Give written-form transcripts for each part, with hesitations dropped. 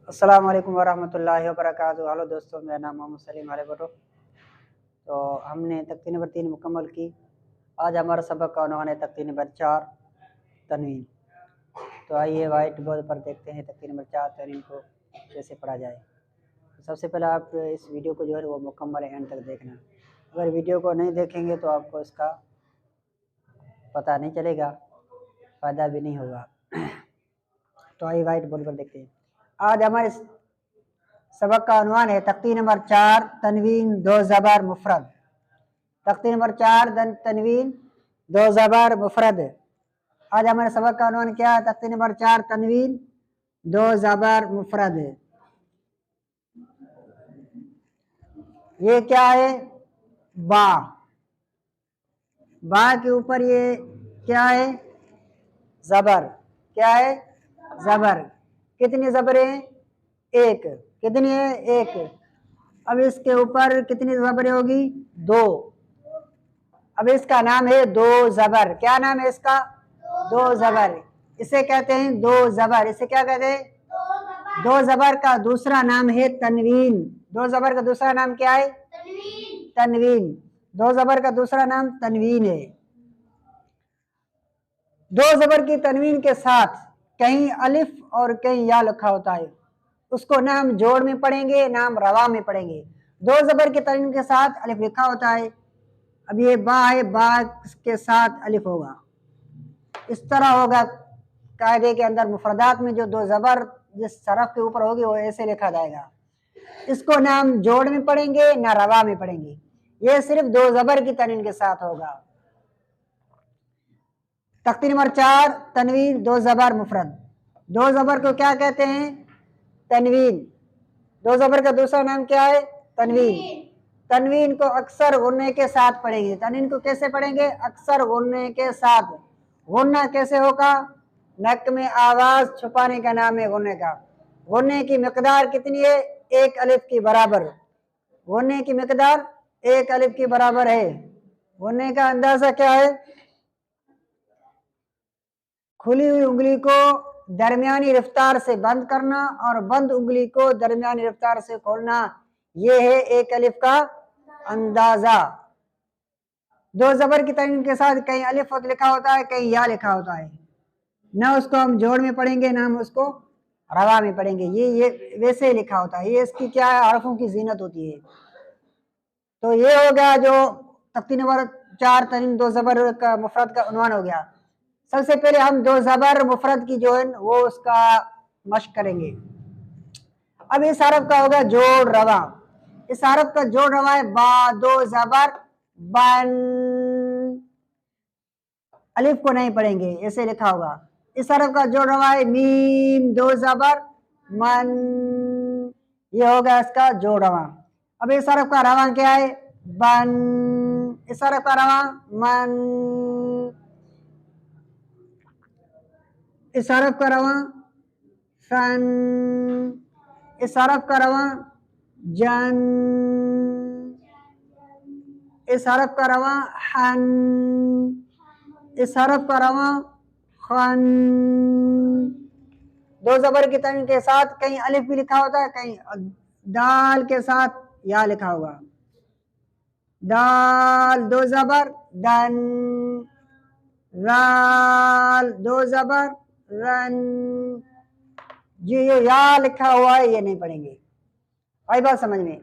अस्सलाम वालेकुम वरहमतुल्लाहि वबरकातुहू। हेलो दोस्तों, मेरा नाम मोहम्मद सलीम आले भुट्टो। तो हमने तख्ती नंबर 3 मुकम्मल की। आज हमारा सबक का उन्वान है तख्ती नंबर 4 तनवीन। तो आइए वाइट बोर्ड पर देखते हैं तख्ती नंबर 4 तनवीन को कैसे पढ़ा जाए। तो सबसे पहले आप इस वीडियो को जो है वो मुकम्मल एंड तक देखना। अगर वीडियो को नहीं देखेंगे तो आपको इसका पता नहीं चलेगा, फ़ायदा भी नहीं होगा। तो आइए वाइट बोर्ड पर देखते हैं। आज हमारे सबक का उन्वान है तख्ती नंबर 4 तनवीन 2 ज़बर मुफरद। तख्ती नंबर 4 तनवीन 2 ज़बर मुफरद। आज हमारे सबक का उन्वान क्या है? तख्ती नंबर 4 तनवीन 2 ज़बर मुफरद। ये क्या है? बा। बा के ऊपर ये क्या है? ज़बर। क्या है? ज़बर। कितनी ज़बरें हैं? एक। कितनी है? एक। अब इसके ऊपर कितनी ज़बरें होगी? 2। अब इसका नाम है 2 ज़बर। क्या नाम है इसका? 2 ज़बर। इसे कहते हैं 2 ज़बर। इसे क्या कहते हैं? 2 ज़बर का दूसरा नाम है तनवीन। 2 ज़बर का दूसरा नाम क्या है? तनवीन। 2 ज़बर का दूसरा नाम तनवीन है। 2 ज़बर की तनवीन के साथ कहीं अलिफ और कहीं या लिखा होता है। उसको ना हम जोड़ में पढ़ेंगे ना हम रवा में पढ़ेंगे। 2 ज़बर की तनवीन के साथ अलिफ लिखा होता है। अब ये बा है, बा के साथ अलिफ होगा। इस तरह होगा कायदे के अंदर मुफरदात में जो 2 ज़बर जिस सरफ के ऊपर होगी वो ऐसे लिखा जाएगा। इसको ना हम जोड़ में पढ़ेंगे ना रवा में पढ़ेंगे। ये सिर्फ 2 ज़बर की तनवीन के साथ होगा। तख्ती नंबर 4 तनवीन 2 ज़बर मुफरद। 2 ज़बर को क्या कहते हैं? तनवीन। 2 ज़बर का दूसरा नाम क्या है? तनवीन। तनवीन को अक्सर गुन्ने के साथ पढ़ेंगे। तनवीन को कैसे पढ़ेंगे? अक्सर गुन्ने के साथ। गुन्ना कैसे होगा? नक में आवाज छुपाने का नाम है गुन्ने का। गुन्ने की मिकदार कितनी है? 1 अलिफ की बराबर। गुन्ने की मिकदार 1 अलिफ की बराबर है। गुन्ने का अंदाजा क्या है? खुली हुई उंगली को दरमियानी रफ्तार से बंद करना और बंद उंगली को दरमियानी रफ्तार से खोलना। ये है 1 अलिफ का अंदाजा। 2 ज़बर की तनवीन के साथ कहीं अलिफ लिखा होता है, कहीं या लिखा होता है। ना उसको हम जोड़ में पढ़ेंगे ना हम उसको रवा में पढ़ेंगे। ये वैसे ही लिखा होता है। ये इसकी क्या है? हरफों की जीनत होती है। तो ये हो गया जो तख्ती नंबर 4 तनवीन 2 ज़बर का मुफरद का उन्वान हो गया। सबसे पहले हम 2 ज़बर मुफरद की जो है वो उसका मश्क करेंगे। अब इस हरफ का होगा जोड़ रवा। इस हरफ का जोड़ रवा है बा 2 ज़बर बन। अलिफ को नहीं पढ़ेंगे, ऐसे लिखा होगा। इस हरफ का जोड़ रवा है मीम 2 ज़बर मन। ये होगा इसका जोड़ रवा। अब इस हरफ का रवा क्या है? बन। इस हरफ का रवा मन। इस हरफ का रवा सन। इस हरफ का रवा जन। इस हरफ का रवा हन। इस हरफ का रवा खन। 2 ज़बर की तनवीन के साथ कहीं अलिफ भी लिखा होता है, कहीं दाल के साथ या लिखा होगा। दाल 2 ज़बर दन। राल 2 ज़बर रन। जी ये या लिखा हुआ है, ये नहीं पढ़ेंगे। आई बात समझ में?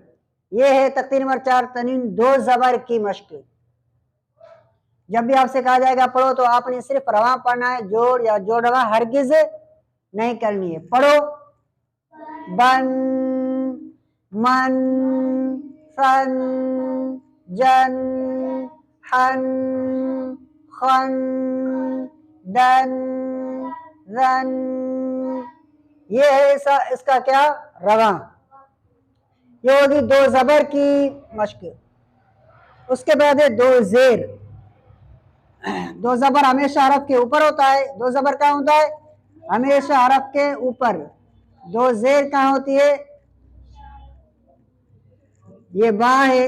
ये है तख्ती नंबर 4 तनवीन 2 ज़बर की मश्क। जब भी आपसे कहा जाएगा पढ़ो तो आपने सिर्फ रवा पढ़ना है, जोड़ या जोड़ रवा हरगिज नहीं करनी है। पढ़ो बन मन फन जन हन खन दन रन। ये है इसका क्या? रवा। ये होगी 2 ज़बर की मश्क। उसके बाद है 2 ज़ेर। 2 ज़बर हमेशा हरफ के ऊपर होता है। 2 ज़बर कहाँ होता है? हमेशा हरफ के ऊपर। 2 ज़ेर कहाँ होती है? ये बा है,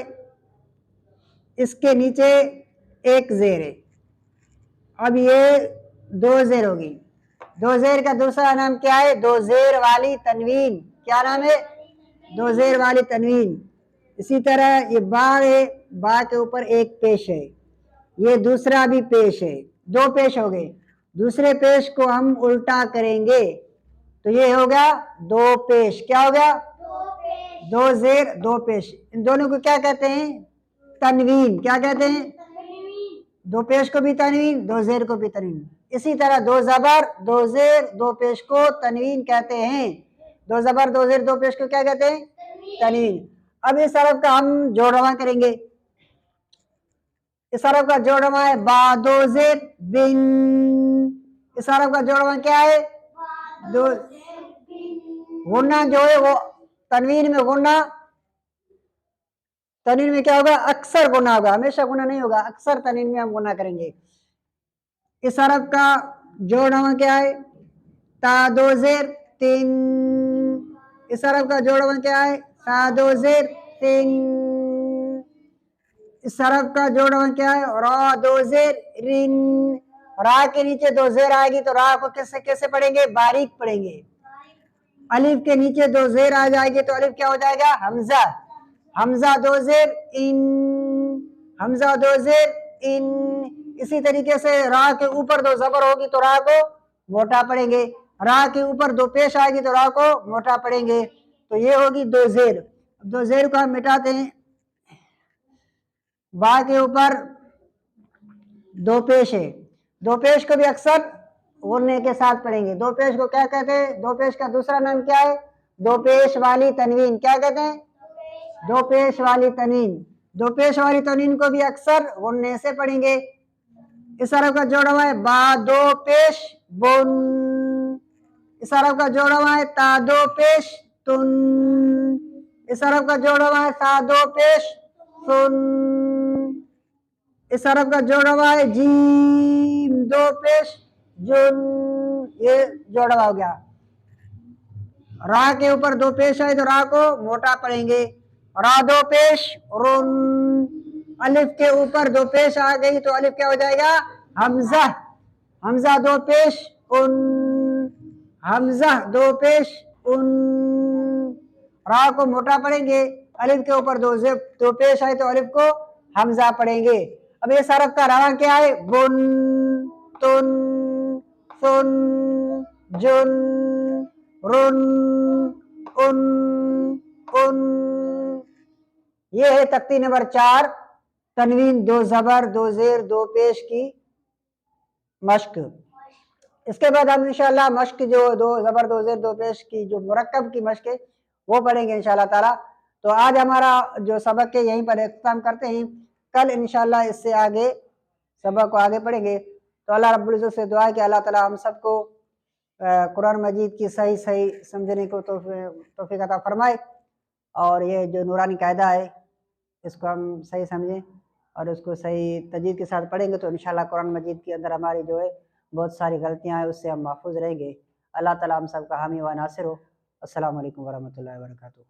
इसके नीचे 1 ज़ेर है। अब ये 2 ज़ेर होगी। 2 ज़ेर का दूसरा नाम क्या है? 2 ज़ेर वाली तनवीन। क्या नाम है? दो जेर वाली तनवीन। इसी तरह ये बा है, बा के ऊपर एक पेश है, ये दूसरा भी पेश है, दो पेश हो गए। दूसरे पेश को हम उल्टा करेंगे तो ये हो गया दो पेश। क्या हो गया? दो जेर दो पेश। इन दोनों को क्या कहते हैं? तनवीन। क्या कहते हैं? दो पेश को भी तनवीन, दो जेर को भी तनवीन। इसी तरह दो जबर दो जेर दो पेश को तनवीन कहते हैं। दो जबर दो जेर दो पेश को क्या कहते हैं? तनवीन। अब इस हरफ का हम जोड़वा करेंगे। इस हरफ का जोड़वा है बा दो जेर बिन। इस हरफ का जोड़वा क्या है? दो। गुन्ना जो है वो तनवीन में गुन्ना, तनवीन में क्या होगा? अक्सर गुना होगा, हमेशा गुना नहीं होगा, अक्सर तनवीन में हम गुना करेंगे। इस हरफ का जोड़वा क्या है? ता दो जेर तीन। इस हरफ का जोड़वा क्या है? ता दो जेर तीन। इस हरफ का जोड़वा क्या है? रा दो जेर रिन। रा के नीचे दो जेर आएगी तो रा को कैसे कैसे पढ़ेंगे? बारीक पढ़ेंगे। अलिफ के नीचे दो जेर आ जाएगी तो अलिफ क्या हो जाएगा? हमजा। हमजा दो जेर इन। हमजा दो जेर इन। इसी तरीके से रा के ऊपर दो जबर होगी तो रा को मोटा पढ़ेंगे। रा के ऊपर दो पेश आएगी तो रा को मोटा पढ़ेंगे। तो ये होगी दो जेर। दो जेर को हम मिटाते हैं। बा के ऊपर दो पेश है, दो पेश को भी अक्सर गुन्ने के साथ पढ़ेंगे। दो पेश को क्या कहते हैं? दो पेश का दूसरा नाम क्या है? दो पेश वाली तनवीन। क्या कहते हैं? दो पेश वाली तनवीन। दो पेश वाली तनवीन को भी अक्सर गुन्ने से पढ़ेंगे। इस हरफ का जोड़ा हुआ है बा दो पेश बुन। इस हरफ का जोड़ा हुआ है ता दो पेश तुन। इस हरफ का जोड़ा हुआ है ता दो पेश सुन। इस हरफ का जोड़ा हुआ है जीम दो पेश जुन। ये जोड़ा हुआ हो गया। रा के ऊपर दो पेश है तो रा को मोटा पढ़ेंगे। रा दो पेश रुन। अलिफ के ऊपर दो पेश आ गई तो अलिफ क्या हो जाएगा? हमजा। हमजा दो पेश उन। हमजा दो पेश उन। रा को मोटा पढ़ेंगे। अलिफ के ऊपर दो पेश आए तो अलिफ को हमजा पढ़ेंगे। अब ये हरफ का रवा क्या है? बुन तुन सुन जुन रुन उन उन। ये है तख्ती नंबर 4, तनवीन दो जबर दो जेर दो पेश की मश्क। इसके बाद हम इंशाल्लाह मश्क जो दो जबर दो जेर दो पेश की जो मुरक्कब की मश्क है वो पढ़ेंगे इंशाल्लाह ताला। तो आज हमारा जो सबक है यहीं पर इख्तिताम करते हैं। कल इंशाल्लाह इससे आगे सबक को आगे पढ़ेंगे। तो अल्लाह रब्बुल इज्जत से दुआ है कि अल्लाह ताला हम सबको कुरान मजीद की सही सही समझने को तौफीक अता फरमाए। और ये जो नूरानी कायदा है इसको हम सही समझें और उसको सही तजवीज़ के साथ पढ़ेंगे तो इंशाल्लाह कुरान मजीद के अंदर हमारी जो है बहुत सारी गलतियां हैं उससे हम महफूज रहेंगे। अल्लाह ताला हम सब का हामी व नासिर हो। अस्सलामु अलैकुम वरहमतुल्लाहि वबरकातुहू।